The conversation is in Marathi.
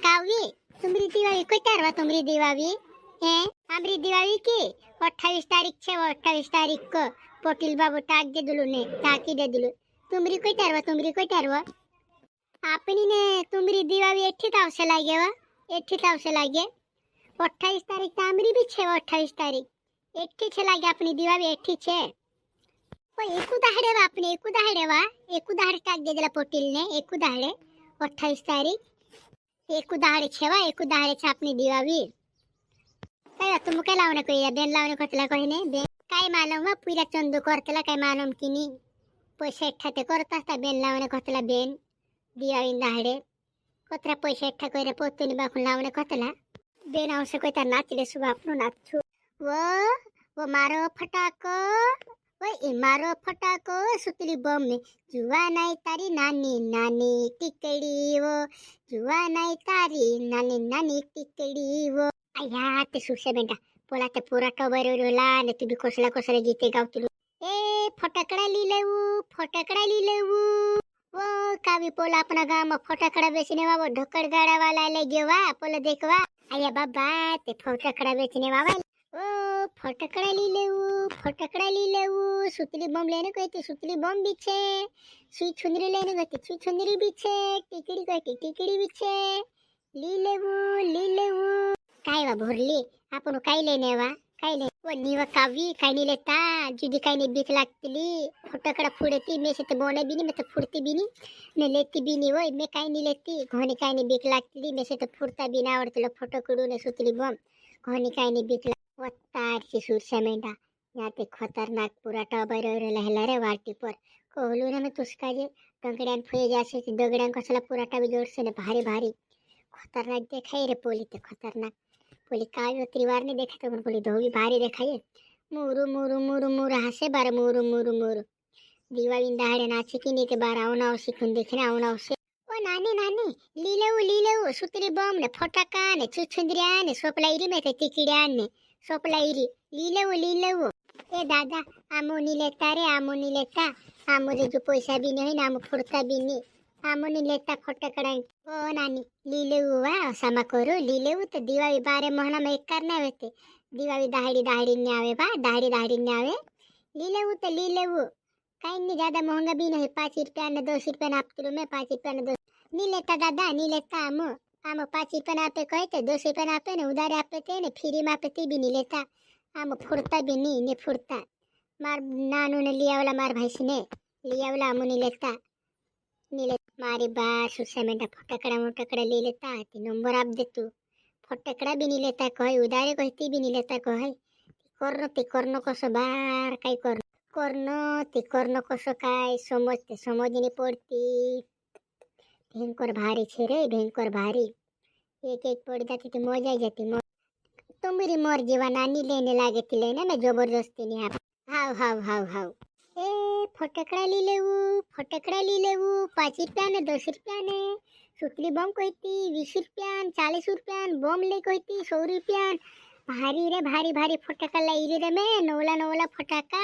काव्य तुमरी दिवाळी कटारवा तुमरी दिवाळी हे आमरी दिवाळी की 28 तारीख छे 28 तारीख को पोटिल बाबू टाक दे दुलू ने टाकी दे दुलू तुमरी कटारवा आपनी ने तुमरी दिवाळी एठीत आवशे लागे वा एठीत आवशे लागे 28 तारीख तामरी भी छे 28 तारीख एठी छे लागे अपनी दिवाळी एठी छे पण एकू दाहडे टाक दे दिला पोटिल ने एकू दाहडे 28 तारीख एकू दाहडे छेवा एकू दाहडे छे अपनी दिवाळी काय तुम काय लावणे कोई बेन लावणे कोतला कोई ने बेन काय मालूम वा पूरा चंदू करतला काय मालूम की नी पैसे इठ्ठा ते करता असता बेन लावणे कोतला बेन दिवाळी दाहडे कोतरा पैसे इठ्ठा कोई रे पोतुनी बाखून लावणे कोतला बेन आवश्यक कोई ता नाचले सुबह अपनो नाचू वो मारो फटाको वो ए मारो फटाको सुतली बम में जुआ नहीं तारी नानी नानी टिकड़ी वो जुआ नहीं तारी नानी नानी टिकड़ी वो आया ते सुसे बेंटा पोला ते पुरा टोबर रोला ने तू भी कोसला गीते गावतलू ए फटाकड़ा ली लेऊ वो कावी पोला अपना गांव में फटाकड़ा बेचने वाला ढोकड़ गाड़ा वाला ले गयो वा पोला देखवा आया बाबा ते फटाकड़ा बेचने वाला ओ फटाकड़ा ली लेऊ सुतली बम लेने गई थी सुतली बम भी छे सुई छुंदरी लेने गई थी सुई छुंदरी भी छे टिकड़ी गई थी टिकड़ी भी छे ली लेऊ काय वा भरली आपण काय लेने वा काय ले वो नीवा कावी काय नहीं लेता जुदी काय नहीं बीक लागतली फटाकड़ा फुड़ती में से तो बोने भी नहीं मैं तो फुड़ती भी नहीं मैं लेती भी नहीं वो मैं काय नहीं लेती घोनी काय नहीं बीक लागतली में से तो फुड़ता भी ना आवड़तलो फटाकड़ू ने सुतली बम घोनी काय नहीं बीक वत्तारची सुरसा मेंढा या ते खतरनाक पुरा टॉबर लहला रे वाटी पर कहलू ना मैं तुसका जे टंकड्यान फुये जासे दगड्यान कसला पुरा टाबी जोड़से ने भारी भारी खतरनाक देखाई रे पोली ते खतरनाक पोली काव्य त्रिवार ने देखा तो पोली धोबी भारी देखाई मुरू हसे बार मुरू दिवाळी दाहडे नाचे की नहीं ते बार आवनाव शिकून देखने आवनाव से ओ नानी लीलेऊ सुतरी बम ने फटाका ने छुछुंदरिया ने सोपलाईरी में ते तिकिड्या ने सोपलाईरी लीलेऊ ए दादा आमो नहीं लेता आमो रे जो पैसा भी नहीं ना आमो फुड़ता भी नहीं आमो नहीं लेता फटाकड़ा ओ नानी लीलेऊ वा सामा करू लीलेऊ तो दिवाळी 12 महीना में एक करना होते दिवाळी दाहड़ी ने आवे बा दाहड़ी ने आवे लीलेऊ कहीं नहीं ज्यादा महंगा भी नहीं 5 रुपया ने 10 रुपया ना आपके में 5 रुपया ने 2 नहीं लेता दादा नहीं लेता आमो 5 रुपया ना आपे कहते 10 रुपया ना आपे ने उधार आपे थे ने फ्री में आपे भी नहीं लेता आमो फुड़ता भी नहीं ने फुड़ता मार नानू ने लिया वाला मार भाई ने लिया वाला आमो नहीं लेता मारी बार सुसा मेंढा फटाकड़ा ले लेता ती नंबर आप दे तू फटाकड़ा भी नहीं लेता कहे उधारे कहती भी नहीं लेता कहे करनो कसो बार काय करनो कसो काय समजने पड़ती भयंकर भारी छे रे भयंकर भारी एक पड़ जाती तो मजा आ जाती तुम्हारी मर्जी वा नानी लेने लागे थी लेना मैं जबरदस्ती नहीं आप हाव ए फटाकड़ा ली लेऊ 5 रुपया ने 10 रुपया ने सुतली बम कहती 20 रुपया 40 रुपया बम ले कहती 100 रुपया भारी रे भारी फटाका लाई रे मैं नवला फटाका